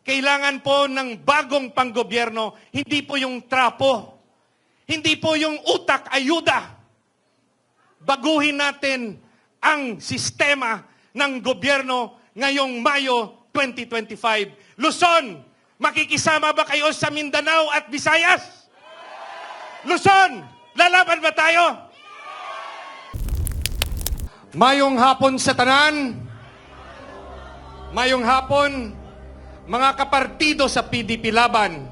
Kailangan po ng bagong panggobyerno, hindi po yung trapo, hindi po yung utak ayuda. Baguhin natin ang sistema ng gobyerno ngayong Mayo 2025. Luzon, makikisama ba kayo sa Mindanao at Visayas? Luzon, lalaban ba tayo? Mayong hapon sa tanan, mayong hapon, mga kapartido sa PDP Laban.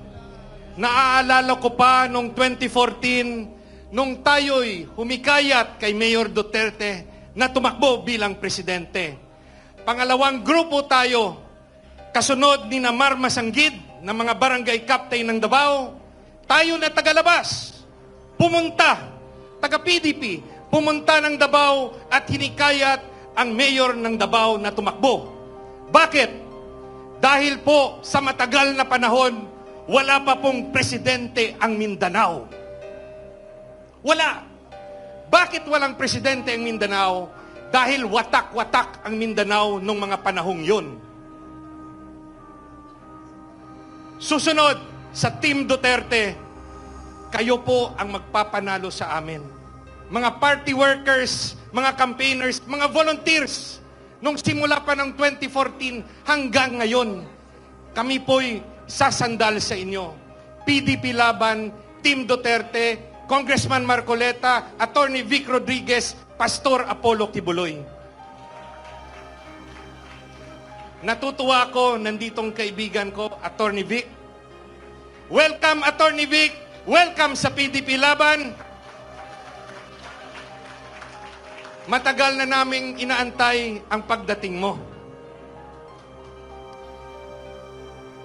Naaalala ko pa noong 2014, nung tayo'y humikayat kay Mayor Duterte na tumakbo bilang presidente. Pangalawang grupo tayo, kasunod ni Mar Masanggid ng mga barangay captain ng Davao, tayo na tagalabas, pumunta, taga-PDP, pumunta ng Davao at hinikayat ang mayor ng Davao na tumakbo. Bakit? Dahil po sa matagal na panahon, wala pa pong presidente ang Mindanao. Wala. Bakit walang presidente ang Mindanao? Dahil watak-watak ang Mindanao nung mga panahong yun. Susunod, sa Team Duterte, kayo po ang magpapanalo sa amin. Mga party workers, mga campaigners, mga volunteers, nung simula pa ng 2014 hanggang ngayon, kami po'y sasandal sa inyo. PDP Laban, Team Duterte, Congressman Marcoleta, Attorney Vic Rodriguez, Pastor Apollo Kibuloy. Natutuwa ako, nanditong kaibigan ko, Attorney Vic. Welcome, Attorney Vic. Welcome sa PDP Laban. Matagal na naming inaantay ang pagdating mo.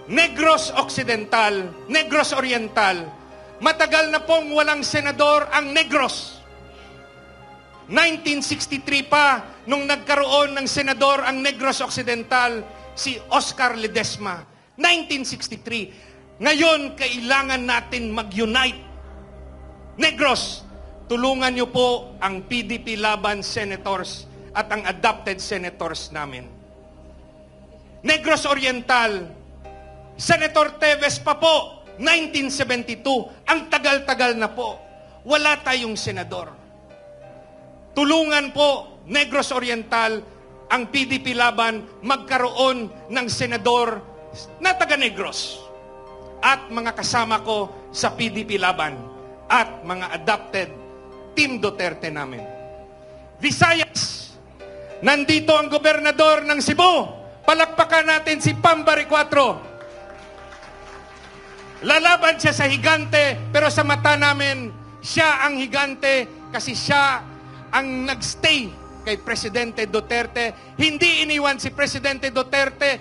Negros Occidental, Negros Oriental, matagal na pong walang senador ang Negros. 1963 pa, nung nagkaroon ng senador ang Negros Occidental, si Oscar Ledesma. 1963. Ngayon, kailangan natin mag-unite. Negros, tulungan niyo po ang PDP Laban senators at ang adopted senators namin. Negros Oriental, Senator Teves pa po, 1972. Ang tagal-tagal na po. Wala tayong senador. Tulungan po, Negros Oriental, ang PDP Laban magkaroon ng senador na taga-Negros. At mga kasama ko sa PDP Laban at mga adopted Team Duterte namin. Visayas, nandito ang gobernador ng Cebu. Palakpakan natin si Pambari 4. Lalaban siya sa higante, pero sa mata namin, siya ang higante kasi siya ang nagstay kay Presidente Duterte. Hindi iniwan si Presidente Duterte.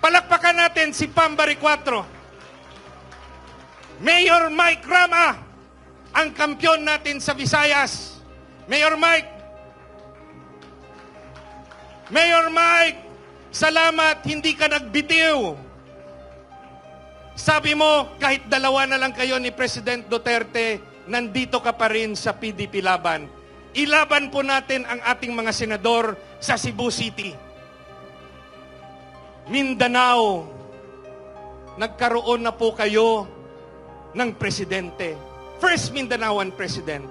Palakpakan natin si Pambari 4. Mayor Mike Rama, ang kampyon natin sa Visayas. Mayor Mike, salamat, hindi ka nagbitiw. Sabi mo, kahit dalawa na lang kayo ni President Duterte, nandito ka pa rin sa PDP Laban. Ilaban po natin ang ating mga senador sa Cebu City. Mindanao, nagkaroon na po kayo ng presidente. First Mindanaoan President.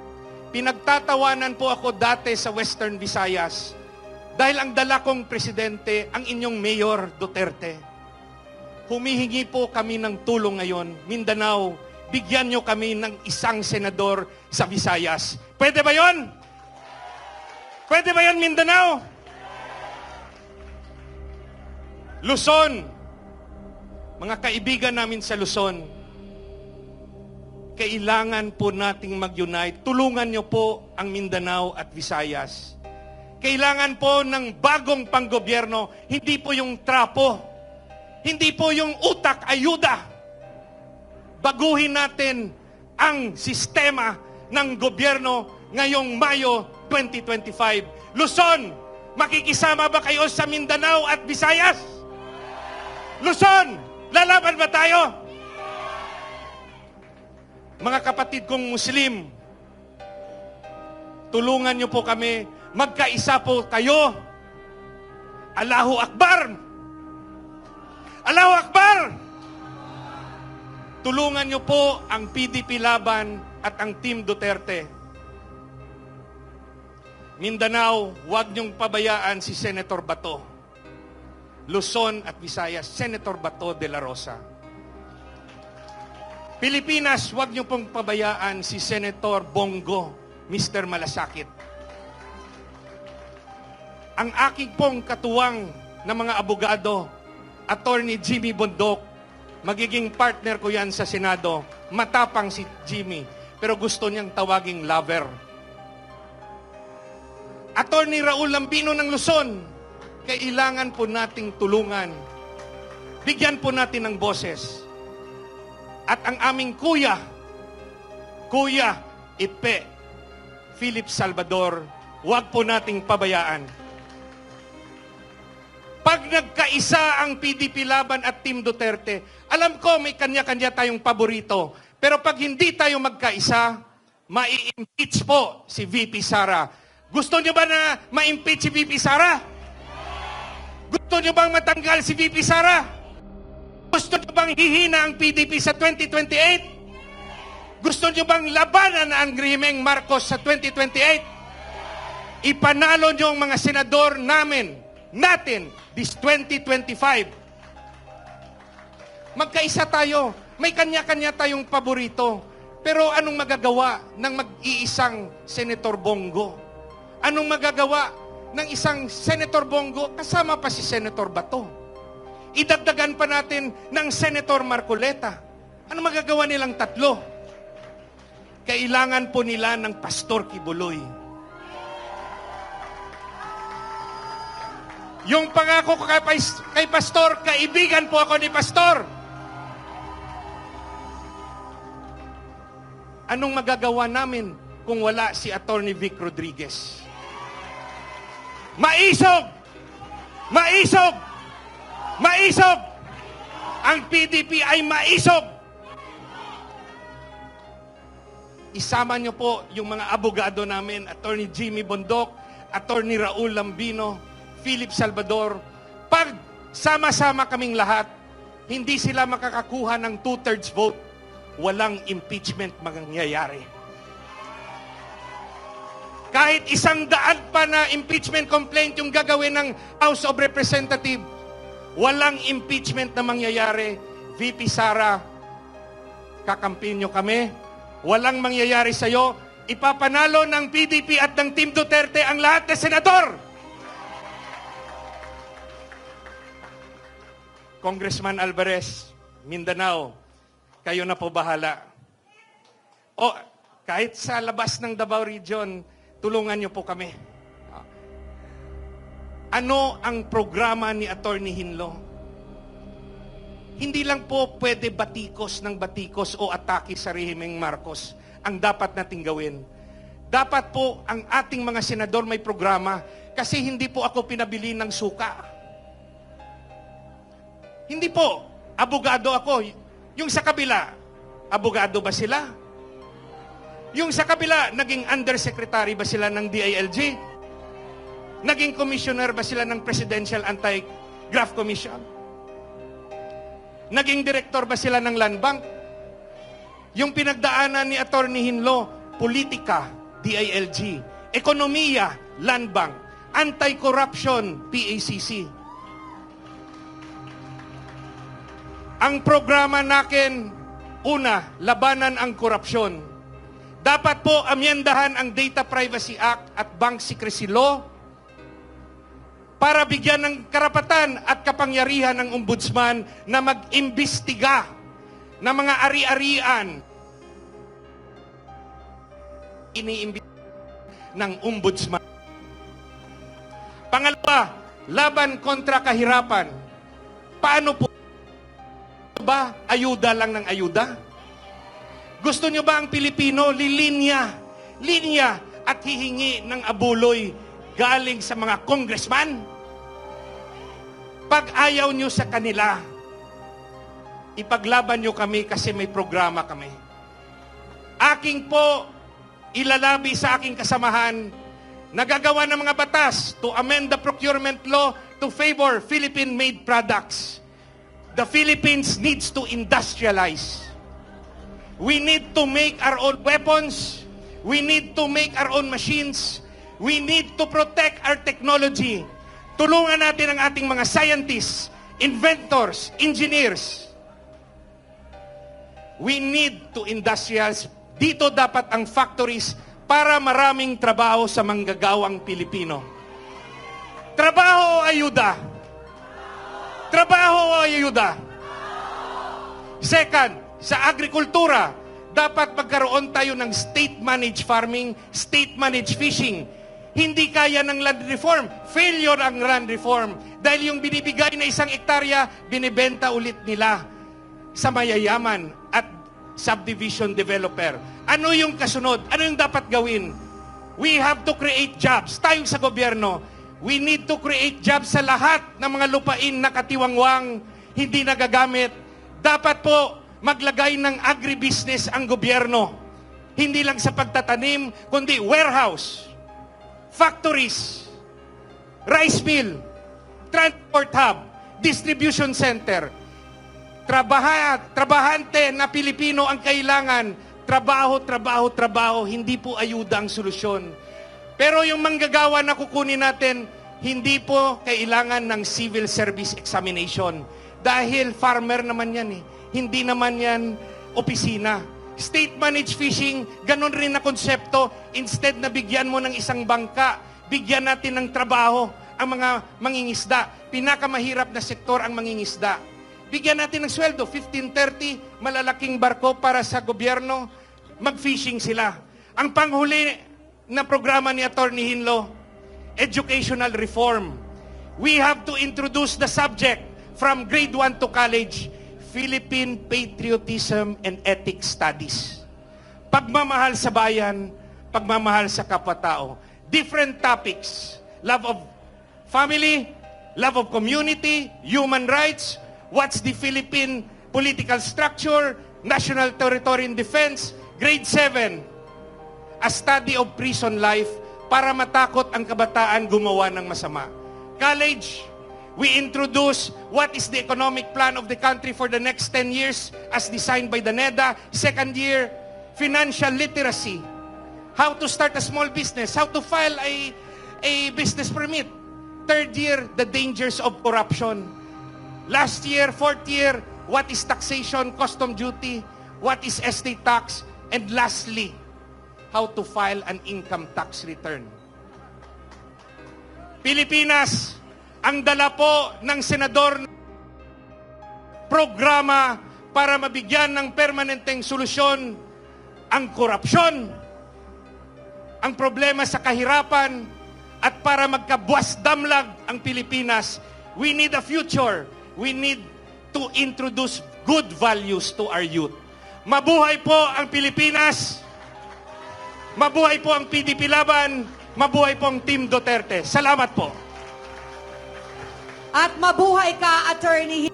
Pinagtatawanan po ako dati sa Western Visayas dahil ang dala kong presidente, ang inyong Mayor Duterte. Humihingi po kami ng tulong ngayon. Mindanao, bigyan nyo kami ng isang senador sa Visayas. Pwede ba yon? Pwede ba yon, Mindanao? Luzon, mga kaibigan namin sa Luzon, kailangan po nating mag-unite. Tulungan nyo po ang Mindanao at Visayas. Kailangan po ng bagong panggobyerno, hindi po yung trapo, hindi po yung utak ayuda. Baguhin natin ang sistema ng gobyerno ngayong Mayo 2025. Luzon, makikisama ba kayo sa Mindanao at Visayas? Luzon, lalaban ba tayo? Mga kapatid kong Muslim, tulungan niyo po kami, magkaisa po kayo. Allahu Akbar! Allahu Akbar! Tulungan niyo po ang PDP Laban at ang Team Duterte. Mindanao, huwag niyong pabayaan si Senator Bato. Luzon at Visayas, Senator Bato de la Rosa. Pilipinas, huwag niyo pong pabayaan si Senator Bongo, Mr. Malasakit. Ang aking pong katuwang na mga abogado, Attorney Jimmy Bondok, magiging partner ko yan sa Senado. Matapang si Jimmy, pero gusto niyang tawaging lover. Attorney Raul Lambino ng Luzon, kailangan po nating tulungan. Bigyan po natin ng boses. At ang aming Kuya Ipe, Philip Salvador, huwag po nating pabayaan. Pag nagkaisa ang PDP Laban at Team Duterte, alam ko may kanya-kanya tayong paborito. Pero pag hindi tayo magkaisa, mai-impeach po si VP Sara. Gusto niyo ba na ma-impeach si VP Sara? Gusto niyo bang matanggal si VP Sara? Gusto niyo bang hihina ang PDP sa 2028? Gusto niyo bang labanan ang Grimeng Marcos sa 2028? Ipanalo niyo ang mga senador natin, this 2025. Magkaisa tayo. May kanya-kanya tayong paborito. Pero anong magagawa ng mag-iisang Senator Bongo? Anong magagawa ng isang Senator Bongo kasama pa si Senator Bato? Idagdagan pa natin ng Senator Marcoleta. Anong magagawa nilang tatlo? Kailangan po nila ng Pastor Kibuloy. Yung pangako ko kay Pastor, kaibigan po ako ni Pastor. Anong magagawa namin kung wala si Attorney Vic Rodriguez? Maisog! Maisog! Maisog! Ang PDP ay maisog! Isama niyo po yung mga abogado namin, Attorney Jimmy Bondok, Attorney Raul Lambino, Philip Salvador. Pag sama-sama kaming lahat, hindi sila makakakuha ng 2/3 vote. Walang impeachment mangyayari. Kahit 100 pa na impeachment complaint yung gagawin ng House of Representatives, walang impeachment na mangyayari. VP Sara, kakampinyo kami. Walang mangyayari sa'yo. Ipapanalo ng PDP at ng Team Duterte ang lahat na senador. Congressman Alvarez, Mindanao, kayo na po bahala. O, kahit sa labas ng Davao Region, tulungan niyo po kami. Ano ang programa ni Attorney Hinlo? Hindi lang po pwede batikos ng batikos o atake sa rehimeng Marcos ang dapat nating gawin. Dapat po ang ating mga senador may programa kasi hindi po ako pinabili ng suka. Hindi po. Abogado ako. Yung sa kabila, abogado ba sila? Yung sa kabila, naging undersecretary ba sila ng DILG? Naging commissioner ba sila ng Presidential Anti-Graft Commission? Naging director ba sila ng Land Bank? Yung pinagdaanan ni Attorney Hinlo, politika, DILG, ekonomiya, Land Bank, anti-corruption, PACC. Ang programa natin, una, labanan ang korupsyon. Dapat po amyendahan ang Data Privacy Act at Bank Secrecy Law para bigyan ng karapatan at kapangyarihan ng ombudsman na mag-imbestiga ng mga ari-arian. Iniimbestiga ng ombudsman. Pangalawa, laban kontra kahirapan. Paano po ba ayuda lang ng ayuda? Gusto nyo ba ang Pilipino linya at hihingi ng abuloy galing sa mga congressman? Pag ayaw nyo sa kanila, ipaglaban nyo kami kasi may programa kami. Aking po ilalabi sa aking kasamahan nagagawa ng mga batas to amend the procurement law to favor Philippine-made products. The Philippines needs to industrialize. We need to make our own weapons. We need to make our own machines. We need to protect our technology. Tulungan natin ang ating mga scientists, inventors, engineers. We need to industrialize. Dito dapat ang factories para maraming trabaho sa manggagawang Pilipino. Trabaho o ayuda? Trabaho o ayuda? Second, sa agrikultura, dapat magkaroon tayo ng state-managed farming, state-managed fishing. Hindi kaya ng land reform. Failure ang land reform. Dahil yung binibigay na 1 hektarya, binibenta ulit nila sa mayayaman at subdivision developer. Ano yung kasunod? Ano yung dapat gawin? We have to create jobs. Tayo sa gobyerno, we need to create jobs sa lahat ng mga lupain na katiwangwang, hindi nagagamit. Dapat po maglagay ng agribusiness ang gobyerno. Hindi lang sa pagtatanim, kundi warehouse, factories, rice mill, transport hub, distribution center. Trabahante na Pilipino ang kailangan. Trabaho, trabaho, trabaho. Hindi po ayuda ang solusyon. Pero yung manggagawa na kukunin natin, hindi po kailangan ng civil service examination. Dahil farmer naman yan eh. Hindi naman yan opisina. State-managed fishing, ganun rin na konsepto. Instead na bigyan mo ng isang bangka, bigyan natin ng trabaho ang mga mangingisda. Pinakamahirap na sektor ang mangingisda. Bigyan natin ng sweldo, 15-30, malalaking barko para sa gobyerno, mag-fishing sila. Ang panghuli na programa ni Atty. Hinlo, educational reform. We have to introduce the subject from grade 1 to college, Philippine Patriotism and Ethics Studies. Pagmamahal sa bayan, pagmamahal sa kapwa-tao. Different topics. Love of family, love of community, human rights, what's the Philippine political structure, national territory and defense, grade 7, a study of prison life para matakot ang kabataan gumawa ng masama. College, we introduce what is the economic plan of the country for the next 10 years as designed by the NEDA. Second year, financial literacy. How to start a small business, how to file a business permit. Third year, the dangers of corruption. Last year, fourth year, what is taxation, custom duty, what is estate tax, and lastly, how to file an income tax return. Pilipinas, ang dala po ng senador programa para mabigyan ng permanenteng solusyon ang korupsyon, ang problema sa kahirapan, at para magkabuwas damlag ang Pilipinas. We need a future. We need to introduce good values to our youth. Mabuhay po ang Pilipinas. Mabuhay po ang PDP Laban. Mabuhay po ang Team Duterte. Salamat po. At mabuhay ka, Attorney